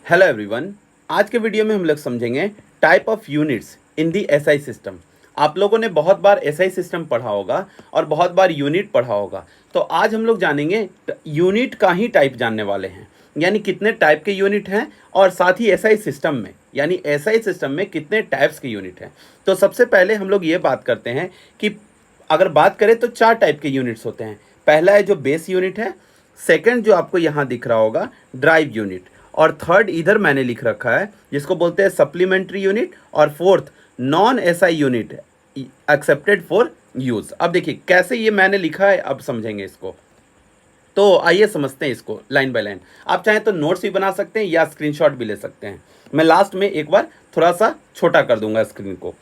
Hello everyone. आज के video में हम लोग समझेंगे type of units in the SI system. आप लोगों ने बहुत बार एसआई सिस्टम पढ़ा होगा और बहुत बार यूनिट पढ़ा होगा। तो आज हम लोग जानेंगे यूनिट का ही टाइप जानने वाले हैं, यानी कितने टाइप के यूनिट हैं और साथ ही एसआई सिस्टम में यानी एसआई सिस्टम में कितने टाइप्स के यूनिट हैं। तो सबसे पहले हम लोग ये बात करते हैं कि अगर बात करें तो 4 टाइप के यूनिट्स होते हैं। पहला है जो बेस यूनिट है, सेकंड जो आपको यहाँ दिख रहा होगा ड्राइव यूनिट, और थर्ड इधर मैंने लिख रखा है जिसको बोलते हैं सप्लीमेंट्री यूनिट, और fourth non SI unit accepted for use. अब देखिए कैसे ये मैंने लिखा है, अब समझेंगे इसको। तो आइए समझते हैं इसको लाइन बाय लाइन। आप चाहें तो नोट्स भी बना सकते हैं या स्क्रीनशॉट भी ले सकते हैं। मैं लास्ट में एक बार थोड़ा सा छोटा कर दूंगा स्क्रीन को।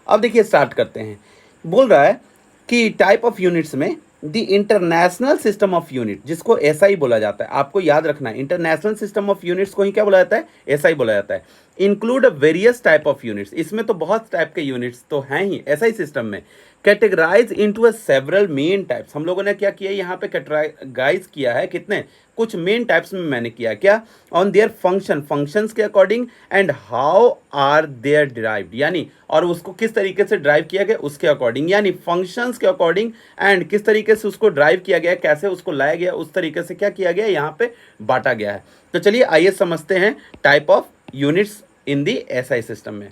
अब देखिए स्टार्ट करते हैं। बोल रहा है कि टाइप ऑफ यूनिट्स में the international system of unit, जिसको एसआई बोला जाता है, आपको याद रखना है इंटरनेशनल सिस्टम ऑफ यूनिट्स को ही क्या बोला जाता है, एसआई बोला जाता है। Include various type of units, इसमें तो बहुत टाइप के यूनिट्स तो हैं ही एसआई सिस्टम में। Categorize into a several main types, हम लोगों ने क्या किया यहाँ पे कैटेगराइज किया है, कितने कुछ मेन टाइप्स में मैंने किया क्या, ऑन देयर फंक्शन, फंक्शंस के according, and how are there derived, यानी और उसको किस तरीके से ड्राइव किया गया उसके अकॉर्डिंग, यानी फंक्शंस के अकॉर्डिंग एंड किस तरीके से उसको ड्राइव किया गया, कैसे उसको लाया गया, उस तरीके से क्या किया गया यहाँ पे बांटा गया है। तो चलिए आइए समझते हैं type of units in the SI system में।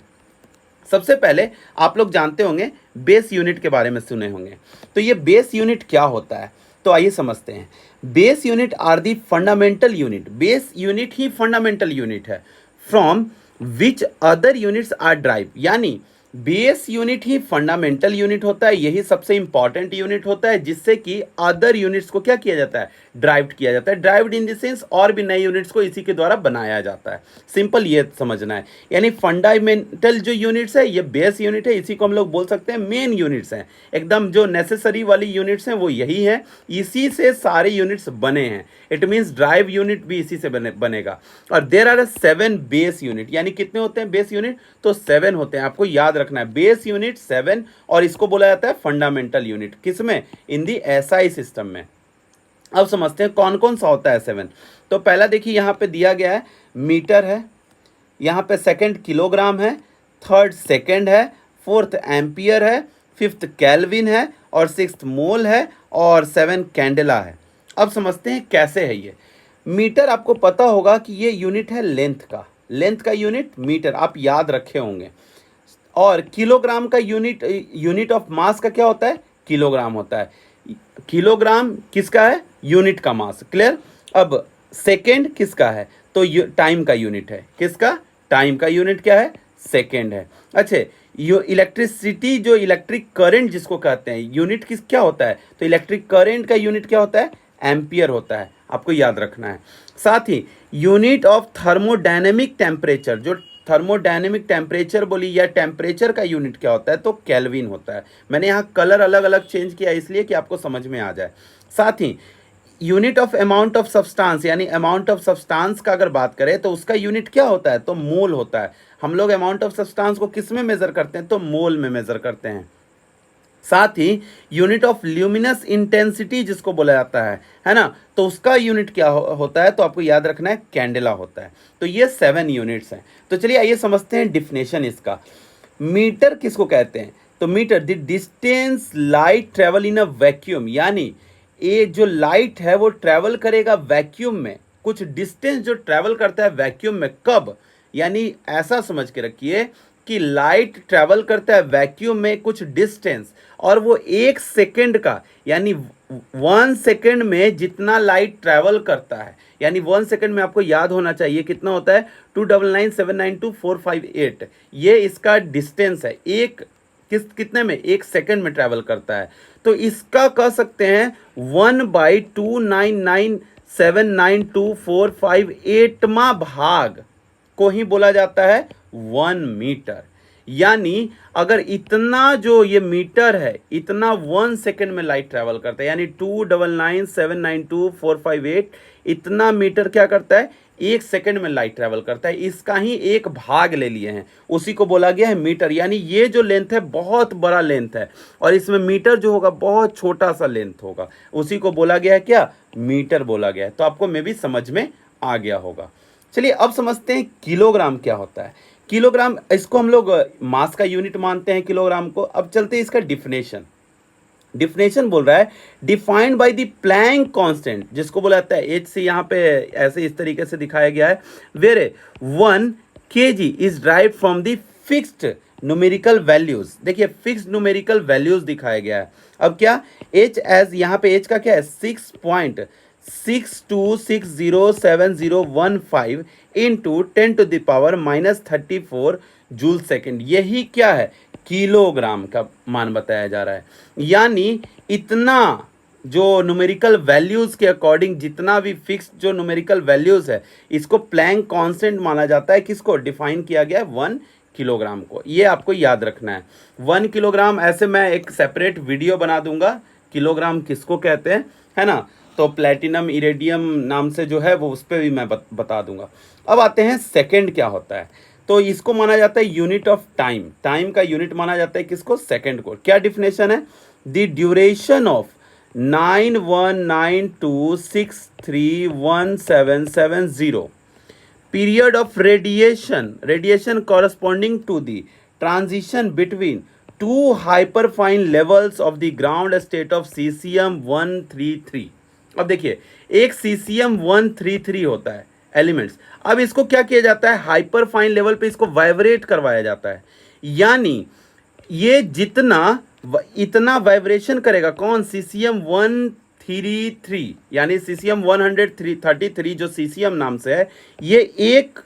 सबसे पहले आप लोग जानते होंगे बेस यूनिट के बारे में सुने होंगे। तो ये बेस यूनिट क्या होता है, तो आइए समझते हैं। Base unit are the fundamental unit, base unit ही फंडामेंटल यूनिट है, from which other units are derived, यानी बेस यूनिट ही फंडामेंटल यूनिट होता है, यही सबसे इंपॉर्टेंट यूनिट होता है जिससे कि अदर यूनिट्स को क्या किया जाता है, ड्राइव्ड किया जाता है। ड्राइव्ड इन द सेंस और भी नए यूनिट्स को इसी के द्वारा बनाया जाता है। सिंपल ये समझना है, यानी फंडामेंटल जो यूनिट्स है ये बेस यूनिट है, इसी को हम लोग बोल सकते हैं मेन यूनिट्स हैं। एकदम जो नेसेसरी वाली यूनिट्स हैं वो यही है, इसी से सारे यूनिट्स बने हैं। इट मीन्स ड्राइव यूनिट भी इसी से बनेगा। और देर आर 7 बेस यूनिट, यानी कितने होते हैं बेस यूनिट, तो 7 होते हैं। आपको याद रखना है बेस यूनिट 7, और इसको बोला जाता है फंडामेंटल यूनिट, किसमें, इन दी एसआई सिस्टम में। अब समझते हैं कौन कौन सा होता है 7। तो पहला देखिए यहाँ पे दिया गया है मीटर है, यहाँ पे सेकंड किलोग्राम है, थर्ड सेकंड है, फोर्थ एम्पियर है, फिफ्थ केल्विन है, और सिक्स्थ मोल है, और 7 कैंडेला है। अब समझते हैं कैसे है ये। मीटर आपको पता होगा कि ये यूनिट है लेंथ का, लेंथ का यूनिट मीटर आप याद रखे होंगे। और किलोग्राम का यूनिट, यूनिट ऑफ मास का क्या होता है, किलोग्राम होता है। किलोग्राम किसका है, यूनिट का मास, क्लियर। अब सेकेंड किसका है, तो टाइम का यूनिट है, किसका, टाइम का यूनिट क्या है, सेकेंड है। अच्छा, यो इलेक्ट्रिसिटी जो इलेक्ट्रिक करंट जिसको कहते हैं, यूनिट किस क्या होता है, तो इलेक्ट्रिक करंट का यूनिट क्या होता है, एम्पियर होता है, आपको याद रखना है। साथ ही यूनिट ऑफ थर्मोडायनेमिक टेम्परेचर, जो थर्मोडायनेमिक टेम्परेचर बोली या टेम्परेचर का यूनिट क्या होता है, तो केल्विन होता है। मैंने यहाँ कलर अलग अलग चेंज किया इसलिए कि आपको समझ में आ जाए। साथ ही unit of amount of substance, यानी अमाउंट ऑफ सब्सटेंस का अगर बात करें तो उसका यूनिट क्या होता है, तो मोल होता है। हम लोग अमाउंट ऑफ सब्सटेंस को किस में मेजर करते हैं, तो मोल में मेजर करते हैं। साथ ही यूनिट ऑफ ल्यूमिनस इंटेंसिटी जिसको बोला जाता है ना, तो उसका यूनिट क्या होता है, तो आपको याद रखना है कैंडेला होता है। तो ये 7 यूनिट्स हैं। तो चलिए आइए समझते हैं डिफिनेशन इसका। मीटर किसको कहते हैं, तो metre the distance light travel in a vacuum, यानी ये जो लाइट है वो ट्रेवल करेगा वैक्यूम में, कुछ डिस्टेंस जो ट्रेवल करता है वैक्यूम में, कब, यानी ऐसा समझ के रखिए कि लाइट ट्रेवल करता है वैक्यूम में कुछ डिस्टेंस, और वो 1 सेकेंड का, यानी 1 सेकेंड में जितना लाइट ट्रेवल करता है, यानी 1 सेकेंड में आपको याद होना चाहिए कितना होता है, 299792458, ये इसका डिस्टेंस है। एक कितने में, 1 सेकेंड में ट्रेवल करता है। तो इसका कह सकते हैं 1/299792458वां भाग को ही बोला जाता है 1 मीटर। यानी अगर इतना जो ये मीटर है इतना 1 सेकेंड में लाइट ट्रेवल करता है, यानी 299792458 इतना मीटर क्या करता है, 1 सेकेंड में लाइट ट्रेवल करता है। इसका ही एक भाग ले लिए हैं, उसी को बोला गया है मीटर। यानी ये जो लेंथ है बहुत बड़ा लेंथ है, और इसमें मीटर जो होगा बहुत छोटा सा लेंथ होगा, उसी को बोला गया है क्या, मीटर बोला गया है। तो आपको मे भी समझ में आ गया होगा। चलिए अब समझते हैं किलोग्राम क्या होता है। किलोग्राम, इसको हम लोग मास का यूनिट मानते हैं किलोग्राम को। अब चलते हैं इसका डिफिनेशन। डिफिनेशन बोल रहा है defined by the plank constant, जिसको बोला जाता है एच से, यहाँ पे ऐसे इस तरीके से दिखाया गया है, where 1 kg is drive from the fixed numerical values. देखिए फिक्स्ड न्यूमेरिकल वैल्यूज दिखाया गया है। अब क्या एच एज, यहाँ पे एच का क्या है 6.62607015 इंटू 10⁻⁻34 जूल सेकेंड, यही क्या है किलोग्राम का मान बताया जा रहा है। यानी इतना जो न्यूमेरिकल वैल्यूज के अकॉर्डिंग जितना भी फिक्स्ड जो न्यूमेरिकल वैल्यूज है, इसको प्लैंक कांस्टेंट माना जाता है। किसको डिफाइन किया गया है 1 किलोग्राम को, ये आपको याद रखना है। 1 किलोग्राम, ऐसे मैं एक सेपरेट वीडियो बना दूंगा किलोग्राम किसको कहते हैं, है ना। तो प्लेटिनम इरेडियम नाम से जो है वो उस पर भी मैं बता दूंगा। अब आते हैं सेकंड क्या होता है। तो इसको माना जाता है यूनिट ऑफ टाइम, टाइम का यूनिट माना जाता है किसको, सेकंड को। क्या डिफिनेशन है, the duration of 9192631770 period of radiation corresponding to the transition between two hyperfine levels of the ground state of cesium 133। अब देखिए एक cesium 133 होता है एलिमेंट्स। अब इसको क्या किया जाता है, हाइपर फाइन लेवल पे इसको वाइब्रेट करवाया जाता है। यानी ये इतना वाइब्रेशन करेगा कौन, सीसीएम 133, यानी सीसीएम 133 जो सीसीएम नाम से है, ये एक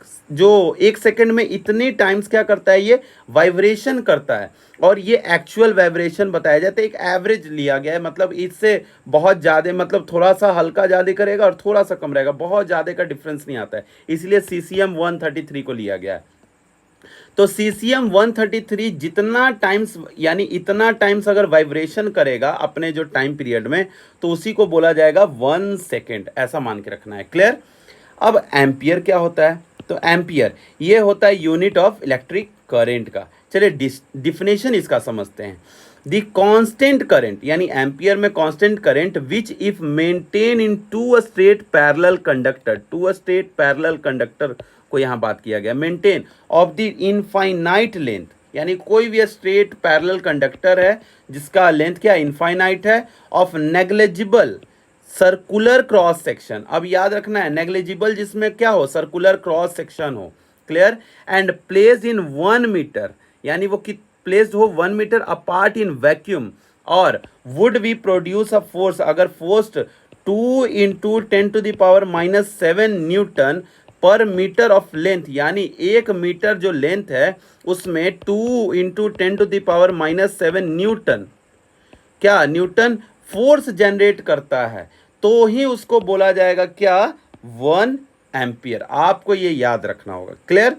सेकंड में इतनी टाइम्स क्या करता है, ये वाइब्रेशन करता है। और ये एक्चुअल वाइब्रेशन बताया जाता है, एक एवरेज लिया गया है, मतलब इससे बहुत ज़्यादा, मतलब थोड़ा सा हल्का ज़्यादा करेगा और थोड़ा सा कम रहेगा, बहुत ज़्यादा का डिफरेंस नहीं आता है, इसलिए सीसीएम 133 को लिया गया है। तो सीसीएम 133 जितना टाइम्स, यानी इतना टाइम्स अगर वाइब्रेशन करेगा अपने जो टाइम पीरियड में, तो उसी को बोला जाएगा 1 सेकेंड, ऐसा मान के रखना है। क्लियर। अब एम्पियर क्या होता है, तो एम्पियर ये होता है यूनिट ऑफ इलेक्ट्रिक करेंट का। चलिए डिफिनेशन इसका समझते हैं। द कांस्टेंट करंट, यानी एम्पियर में constant current which if maintain in two straight parallel conductor, को यहाँ बात किया गया, maintain of the infinite length, यानी कोई भी स्ट्रेट पैरेलल कंडक्टर है जिसका लेंथ क्या इनफाइनाइट है, of negligible circular cross section. अब याद रखना है नेग्लिजिबल जिसमें क्या हो, सर्कुलर क्रॉस सेक्शन हो। Clear. And place in 1 metre, यानी वो प्लेस्ड हो 1 मीटर अपार्ट इन वैक्यूम, और would be produce a force, अगर forced 2 into 10⁻⁻7 newton per metre of length, यानी 1 मीटर जो लेंथ है उसमें 2 इंटू 10⁻⁻7 न्यूटन, क्या न्यूटन फोर्स जनरेट करता है, तो ही उसको बोला जाएगा क्या 1 एम्पियर। आपको ये याद रखना होगा। क्लियर।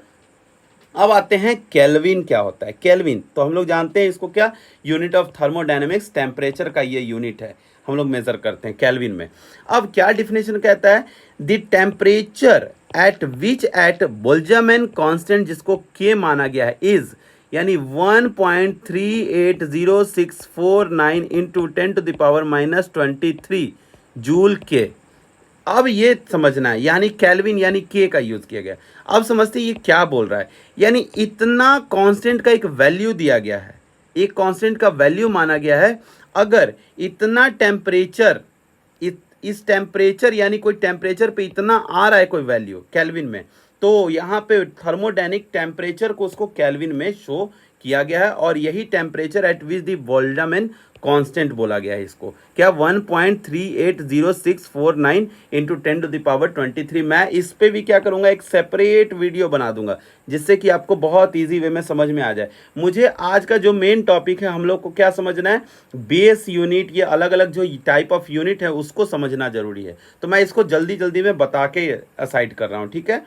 अब आते हैं केल्विन क्या होता है। केल्विन तो हम लोग जानते हैं इसको क्या, यूनिट ऑफ थर्मोडायनेमिक्स, टेम्परेचर का ये यूनिट है, हम लोग मेजर करते हैं केल्विन में। अब क्या डिफिनेशन कहता है, the temperature at which at Boltzmann constant, जिसको के माना गया है, इज, यानी 1.380649 इंटू 10⁻⁻23 जूल के। अब ये समझना है, यानी केल्विन यानी के का यूज किया गया। अब समझते हैं ये क्या बोल रहा है, यानी इतना कांस्टेंट का एक वैल्यू दिया गया है, एक कांस्टेंट का वैल्यू माना गया है। अगर इतना टेम्परेचर, इस टेम्परेचर यानी कोई टेम्परेचर पे इतना आ रहा है कोई वैल्यू केल्विन में, तो यहाँ पे थर्मोडायनिक टेम्परेचर को उसको केल्विन में शो किया गया है, और यही temperature at which the Boltzmann constant बोला गया है इसको, क्या 1.380649 इंटू 10⁻23। मैं इस पे भी क्या करूंगा, एक सेपरेट वीडियो बना दूंगा, जिससे कि आपको बहुत इजी वे में समझ में आ जाए। मुझे आज का जो मेन टॉपिक है, हम लोग को क्या समझना है, बेस यूनिट, ये अलग अलग जो टाइप ऑफ यूनिट है उसको समझना जरूरी है। तो मैं इसको जल्दी जल्दी में बता के असाइड कर रहा हूँ, ठीक है।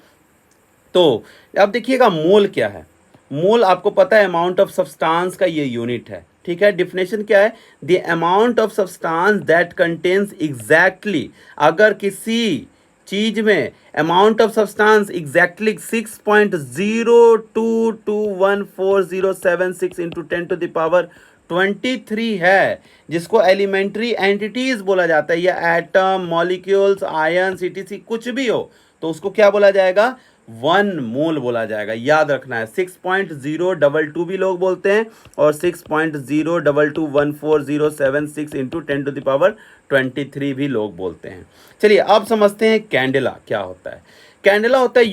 तो अब देखिएगा मोल क्या है। मोल आपको पता है अमाउंट ऑफ सब्सटेंस का ये यूनिट है, ठीक है। डिफिनेशन क्या है, the amount of substance that contains exactly, अगर किसी चीज में amount of substance exactly 6.02214076 into 10⁻ 23 है, जिसको एलिमेंट्री एंटिटीज बोला जाता है, या एटम, मॉलिक्यूल्स, आयन, सीटीसी कुछ भी हो तो उसको क्या बोला जाएगा, 1 मोल बोला जाएगा। याद रखना है 6.022 भी लोग बोलते हैं और 6.0221407 इंटू 10⁻23 भी लोग बोलते हैं। चलिए अब समझते हैं कैंडेला क्या होता है। कैंडेला होता है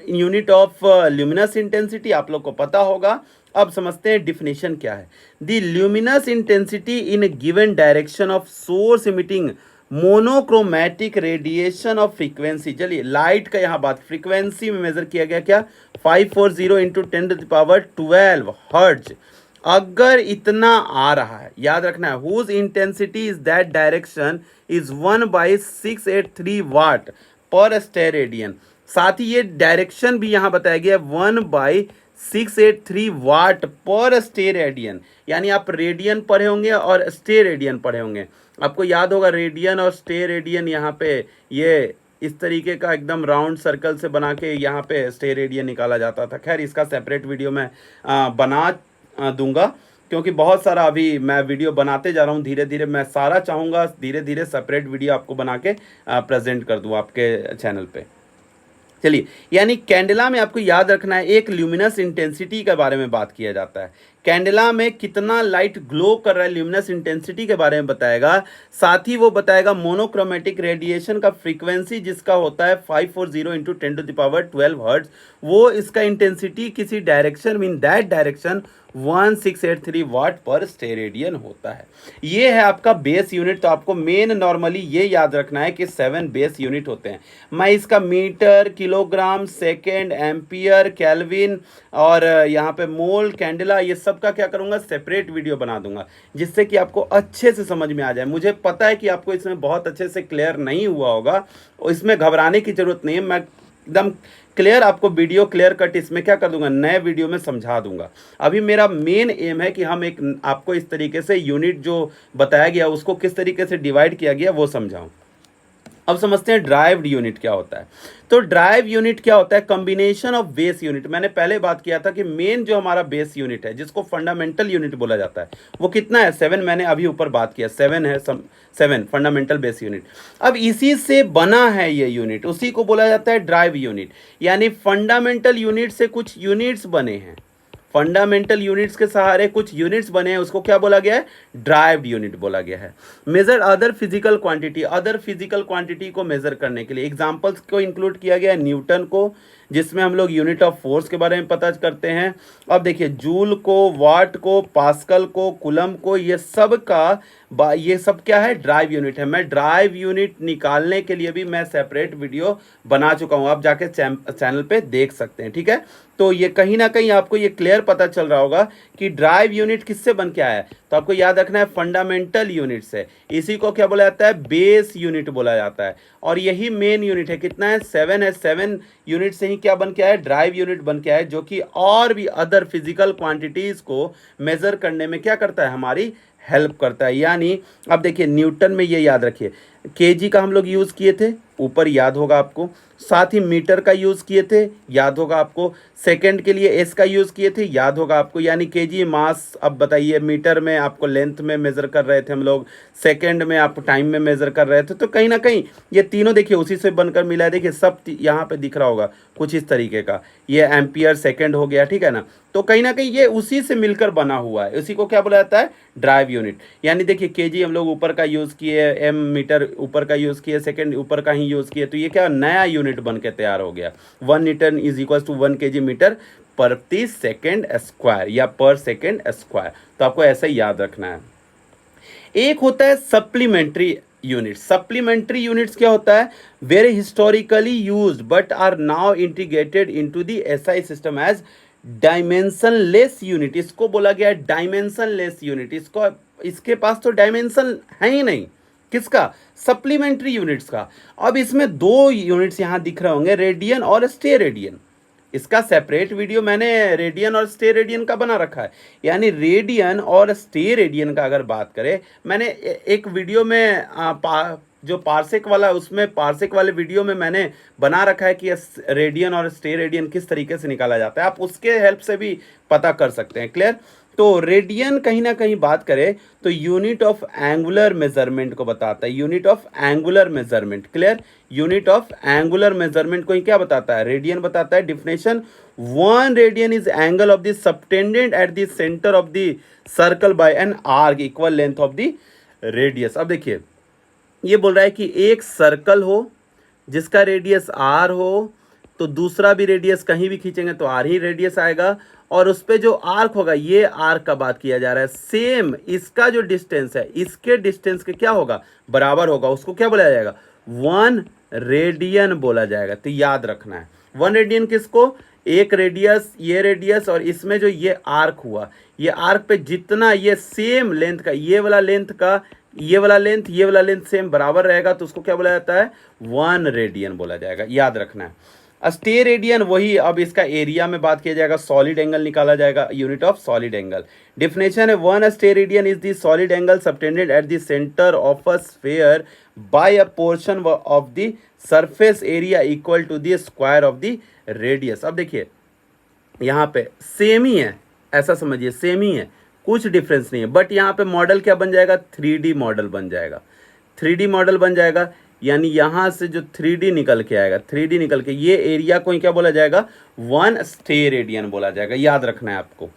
यूनिट ऑफ ल्यूमिनस इंटेंसिटी, आप लोग को पता होगा। अब समझते हैं डिफिनेशन क्या है। The luminous intensity in given direction of source emitting monochromatic radiation of frequency. चलिए लाइट का यहाँ बात, फ्रीक्वेंसी में मेजर किया गया क्या, 540 इंटू 10⁻12 हर्ट्ज। अगर इतना आ रहा है, याद रखना है, whose intensity is that direction is 1/683 watt per steradian. साथ ही ये डायरेक्शन भी यहाँ बताया गया 1/683 वाट पर स्टेरेडियन, यानी आप रेडियन पढ़े होंगे और स्टेरेडियन पढ़े होंगे। आपको याद होगा रेडियन और स्टेरेडियन, यहाँ पे ये इस तरीके का एकदम राउंड सर्कल से बना के यहाँ पे स्टेरेडियन निकाला जाता था। खैर इसका सेपरेट वीडियो मैं बना दूंगा, क्योंकि बहुत सारा अभी मैं वीडियो बनाते जा रहा हूँ धीरे धीरे। मैं सारा चाहूँगा धीरे धीरे सेपरेट वीडियो आपको बना के प्रेजेंट कर दूँ आपके चैनल पे। चलिए, यानी कैंडेला में आपको याद रखना है एक ल्यूमिनस इंटेंसिटी के बारे में बात किया जाता है। कैंडेला में कितना लाइट ग्लो कर रहा है, ल्यूमिनस इंटेंसिटी के बारे में बताएगा। साथ ही वो बताएगा मोनोक्रोमेटिक रेडिएशन का फ्रीक्वेंसी जिसका होता है 540 इंटू 10⁻12 हर्ट्ज, वो इसका इंटेंसिटी किसी direction mean that direction 1683 watt per steradian होता है। ये है आपका बेस यूनिट। तो आपको मेन नॉर्मली ये याद रखना है कि 7 बेस यूनिट होते हैं। मैं इसका metre, kilogram, second, ampere, kelvin और यहाँ पे मोल, कैंडेला, ये सब का क्या करूँगा, सेपरेट वीडियो बना दूंगा, जिससे कि आपको अच्छे से समझ में आ जाए। मुझे पता है कि आपको इसमें बहुत अच्छे से क्लियर नहीं हुआ होगा, और इसमें घबराने की जरूरत नहीं है। मैं एकदम क्लियर आपको वीडियो क्लियर कट इसमें क्या कर दूंगा, नए वीडियो में समझा दूंगा। अभी मेरा मेन एम है कि हम एक आपको इस तरीके से यूनिट जो बताया गया उसको किस तरीके से डिवाइड किया गया वो समझाऊं। अब समझते हैं ड्राइव्ड यूनिट क्या होता है। तो ड्राइव यूनिट क्या होता है, कॉम्बिनेशन ऑफ बेस यूनिट। मैंने पहले बात किया था कि मेन जो हमारा बेस यूनिट है जिसको फंडामेंटल यूनिट बोला जाता है वो कितना है, 7। मैंने अभी ऊपर बात किया 7 है, 7 फंडामेंटल बेस यूनिट। अब इसी से बना है ये यूनिट, उसी को बोला जाता है ड्राइव यूनिट। यानी फंडामेंटल यूनिट से कुछ यूनिट्स बने हैं, फंडामेंटल यूनिट्स के सहारे कुछ यूनिट्स बने हैं, उसको क्या बोला गया है, ड्राइव्ड यूनिट बोला गया है। Measure other physical quantity, other physical quantity को मेजर करने के लिए एग्जांपल्स को इंक्लूड किया गया है न्यूटन को, जिसमें हम लोग यूनिट ऑफ फोर्स के बारे में पता करते हैं। अब देखिए जूल को, वाट को, पास्कल को, कुलम को, ये सब क्या है, ड्राइव यूनिट है। मैं ड्राइव यूनिट निकालने के लिए भी मैं सेपरेट वीडियो बना चुका हूँ, आप जाके चैनल पे देख सकते हैं। ठीक है, तो ये कहीं ना कहीं आपको ये क्लियर पता चल रहा होगा कि ड्राइव यूनिट किससे बन के आया है। तो आपको याद रखना है फंडामेंटल यूनिट से। इसी को क्या बोला जाता है, बेस यूनिट बोला जाता है। और यही मेन यूनिट है, कितना है, 7 है। 7 यूनिट से ही क्या बन के आया है, ड्राइव यूनिट बन के आया है, जो कि और भी अदर फिजिकल क्वांटिटीज को मेजर करने में क्या करता है, हमारी हेल्प करता है। यानी अब देखिए न्यूटन में ये याद रखिए, केजी का हम लोग यूज़ किए थे, ऊपर याद होगा आपको। साथ ही मीटर का यूज़ किए थे, याद होगा आपको। सेकंड के लिए एस का यूज़ किए थे, याद होगा आपको। यानी केजी मास। अब बताइए मीटर में आपको लेंथ में मेज़र कर रहे थे हम लोग, सेकंड में आप टाइम में मेज़र कर रहे थे। तो कहीं ना कहीं ये तीनों देखिए उसी से बनकर मिला है। देखिए सब यहाँ पे दिख रहा होगा कुछ इस तरीके का, ये एम्पियर सेकेंड हो गया, ठीक है ना। तो कहीं ना कहीं ये उसी से मिलकर बना हुआ है, उसी को क्या बोला जाता है, ड्राइव यूनिट। यानी देखिए केजी हम लोग ऊपर का यूज़ किए, एम मीटर ऊपर का यूज़ किए, सेकंड ऊपर का ही यूज़ किए, तो ये क्या नया यूनिट बन के तैयार हो गया। 1 newton is equal to 1 kg metre प्रति सेकेंड स्क्वायर या पर सेकेंड स्क्वायर। तो आपको ऐसा ही याद रखना है। एक होता है सप्लीमेंट्री यूनिट। सप्लीमेंट्री यूनिट्स क्या होता है, very historically used but are now integrated into the SI system as dimensionless unit. इसको बोला गया डायमेंशनलेस यूनिट। इसके पास तो डायमेंशन है ही नहीं, किसका, सप्लीमेंट्री यूनिट्स का। अब इसमें 2 यूनिट्स यहां दिख रहे होंगे, रेडियन और स्टेरेडियन। इसका सेपरेट वीडियो मैंने रेडियन और स्टेरेडियन का बना रखा है। यानी रेडियन और स्टेरेडियन का अगर बात करें, मैंने एक वीडियो में जो पार्सेक वाला, उसमें पार्सेक वाले वीडियो में मैंने बना रखा है कि रेडियन और स्टेरेडियन किस तरीके से निकाला जाता है। आप उसके हेल्प से भी पता कर सकते हैं। क्लियर। तो रेडियन कहीं ना कहीं बात करें तो यूनिट ऑफ एंगुलर मेजरमेंट को बताता है, unit of angular measurement. Clear? Unit of angular measurement को ही क्या बताता है? रेडियन बताता है। Definition, 1 radian is angle of the subtended at the centre of the circle by an arc equal length of the radius. अब देखिए ये बोल रहा है कि एक सर्कल हो जिसका रेडियस आर हो, तो दूसरा भी रेडियस कहीं भी खींचेंगे तो आर ही रेडियस आएगा, और उस पे जो आर्क होगा, ये आर्क का बात किया जा रहा है, सेम इसका जो डिस्टेंस है इसके डिस्टेंस के क्या होगा? बराबर होगा। उसको क्या बोला जाएगा? 1 रेडियन बोला जाएगा। तो याद रखना है 1 रेडियन किसको? एक रेडियस, ये रेडियस, और इसमें जो ये आर्क हुआ, ये आर्क पे जितना ये सेम लेंथ का, ये वाला लेंथ का ये वाला लेंथ, ये वाला लेंथ सेम बराबर रहेगा, तो उसको क्या बोला जाता है? 1 रेडियन बोला जाएगा। याद रखना है। स्टे रेडियन वही, अब इसका एरिया में बात किया जाएगा, सॉलिड एंगल निकाला जाएगा, unit of solid angle. Definition है 1 steradian is the solid angle subtended at the centre of a sphere by a portion of the surface area equal to the square of the radius. अब देखिए यहाँ पे same ही है, ऐसा समझिए same ही है, कुछ डिफरेंस नहीं है, बट यहाँ पे मॉडल क्या बन जाएगा? 3D मॉडल बन जाएगा। 3D मॉडल बन जाएगा, यानी यहाँ से जो 3D निकल के आएगा, 3D निकल के ये एरिया को ही क्या बोला जाएगा? 1 स्टे रेडियन बोला जाएगा। याद रखना है आपको।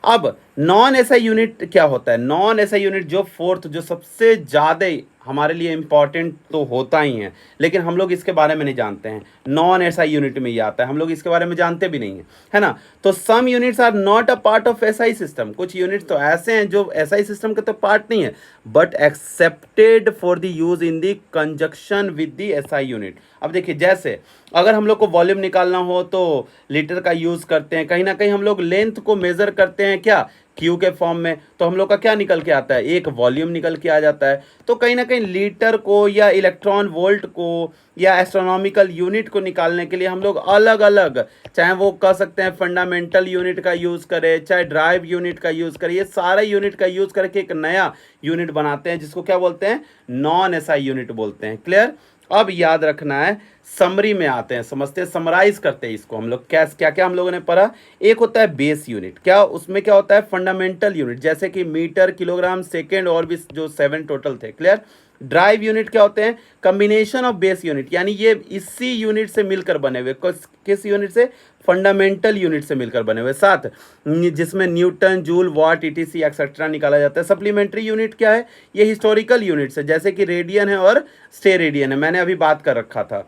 अब नॉन एसआई यूनिट क्या होता है? नॉन एसआई यूनिट जो फोर्थ, जो सबसे ज़्यादा हमारे लिए इंपॉर्टेंट तो होता ही है, लेकिन हम लोग इसके बारे में नहीं जानते हैं। नॉन एसआई यूनिट में ये आता है, हम लोग इसके बारे में जानते भी नहीं है, है ना। तो some units are not a part of SI system. कुछ यूनिट्स तो ऐसे हैं जो एसआई सिस्टम के तो पार्ट नहीं है, but accepted for the use in the conjunction with the SI unit. अब देखिए जैसे अगर हम लोग को वॉल्यूम निकालना हो तो लीटर का यूज़ करते हैं, कहीं ना कहीं हम लोग लेंथ को मेज़र करते हैं क्या? क्यू के फॉर्म में, तो हम लोग का क्या निकल के आता है? एक वॉल्यूम निकल के आ जाता है। तो कहीं ना कहीं लीटर को या इलेक्ट्रॉन वोल्ट को या एस्ट्रोनॉमिकल यूनिट को निकालने के लिए हम लोग अलग अलग, चाहे वो कह सकते हैं फंडामेंटल यूनिट का यूज़ करें, चाहे ड्राइव यूनिट का यूज़ करें, ये सारा यूनिट का यूज़ करके एक नया यूनिट बनाते हैं जिसको क्या बोलते हैं? नॉन एसआई यूनिट बोलते हैं। क्लियर? अब याद रखना है, समरी में आते हैं, समझते हैं, समराइज करते हैं इसको हम लोग। क्या क्या हम लोगों ने पढ़ा? एक होता है बेस यूनिट, क्या उसमें क्या होता है? फंडामेंटल यूनिट, जैसे कि मीटर, किलोग्राम, सेकेंड, और भी जो 7 टोटल थे। क्लियर? ड्राइव यूनिट क्या होते हैं? कम्बिनेशन ऑफ बेस यूनिट, यानी ये इसी यूनिट से मिलकर बने हुए। किस यूनिट से? फंडामेंटल यूनिट से मिलकर बने हुए, साथ जिसमें न्यूटन, जूल, वाट, ईटीसी एक्सेट्रा निकाला जाता है। सप्लीमेंट्री यूनिट क्या है? ये हिस्टोरिकल यूनिट्स है, जैसे कि रेडियन है और स्टे रेडियन है, मैंने अभी बात कर रखा था।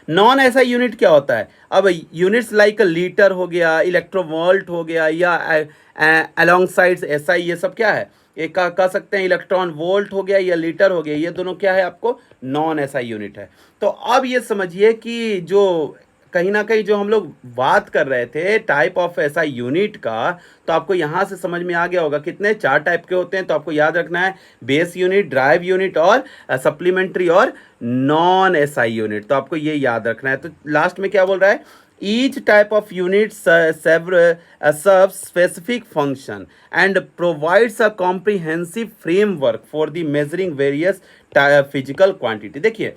नॉन ऐसा यूनिट क्या होता है? अब यूनिट्स लाइक लीटर हो गया, इलेक्ट्रोवोल्ट हो गया, या अलोंग साइड्स एसआई, ये सब क्या है? एक कह सकते हैं इलेक्ट्रॉन वोल्ट हो गया या लीटर हो गया, ये दोनों क्या है आपको? नॉन एसआई यूनिट है। तो अब ये समझिए कि जो कहीं ना कहीं जो हम लोग बात कर रहे थे टाइप ऑफ एसआई यूनिट का, तो आपको यहाँ से समझ में आ गया होगा कितने 4 टाइप के होते हैं। तो आपको याद रखना है बेस यूनिट, ड्राइव यूनिट और सप्लीमेंट्री और नॉन एसआई यूनिट। तो आपको ये याद रखना है। तो लास्ट में क्या बोल रहा है? Each type of unit serves specific function and provides a comprehensive framework for the measuring various physical quantity। देखिए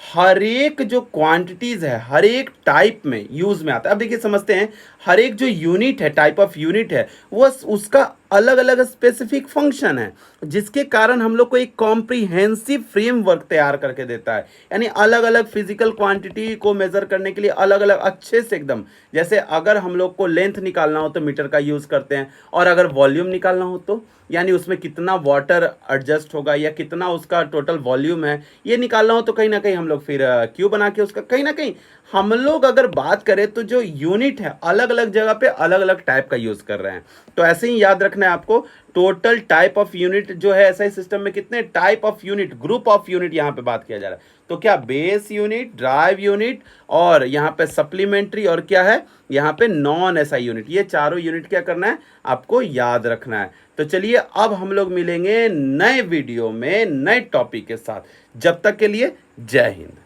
हर एक जो क्वांटिटीज है हर एक टाइप में यूज में आता है। अब देखिए समझते हैं, हर एक जो यूनिट है, टाइप ऑफ यूनिट है, वो उसका अलग अलग स्पेसिफिक फंक्शन है, जिसके कारण हम लोग को एक कॉम्प्रिहेंसिव फ्रेमवर्क तैयार करके देता है। यानी अलग अलग फिजिकल क्वांटिटी को मेजर करने के लिए अलग अलग अच्छे से एकदम, जैसे अगर हम लोग को लेंथ निकालना हो तो मीटर का यूज़ करते हैं, और अगर वॉल्यूम निकालना हो तो यानी उसमें कितना वाटर एडजस्ट होगा या कितना उसका टोटल वॉल्यूम है ये निकालना हो तो कहीं ना कहीं हम लोग फिर क्यू बना के उसका, कहीं ना कहीं हम लोग अगर बात करें तो जो यूनिट है अलग अलग जगह पे अलग अलग टाइप का यूज़ कर रहे हैं। तो ऐसे ही याद रखना है आपको, टोटल टाइप ऑफ यूनिट जो है एसआई सिस्टम में कितने type of unit, group of unit यहाँ पे बात किया जा रहा है। तो क्या बेस यूनिट, ड्राइव यूनिट और यहाँ पे सप्लीमेंट्री और क्या है यहाँ पे नॉन एसआई यूनिट, ये चारों यूनिट क्या करना है आपको याद रखना है। तो चलिए अब हम लोग मिलेंगे नए वीडियो में नए टॉपिक के साथ, जब तक के लिए जय हिंद।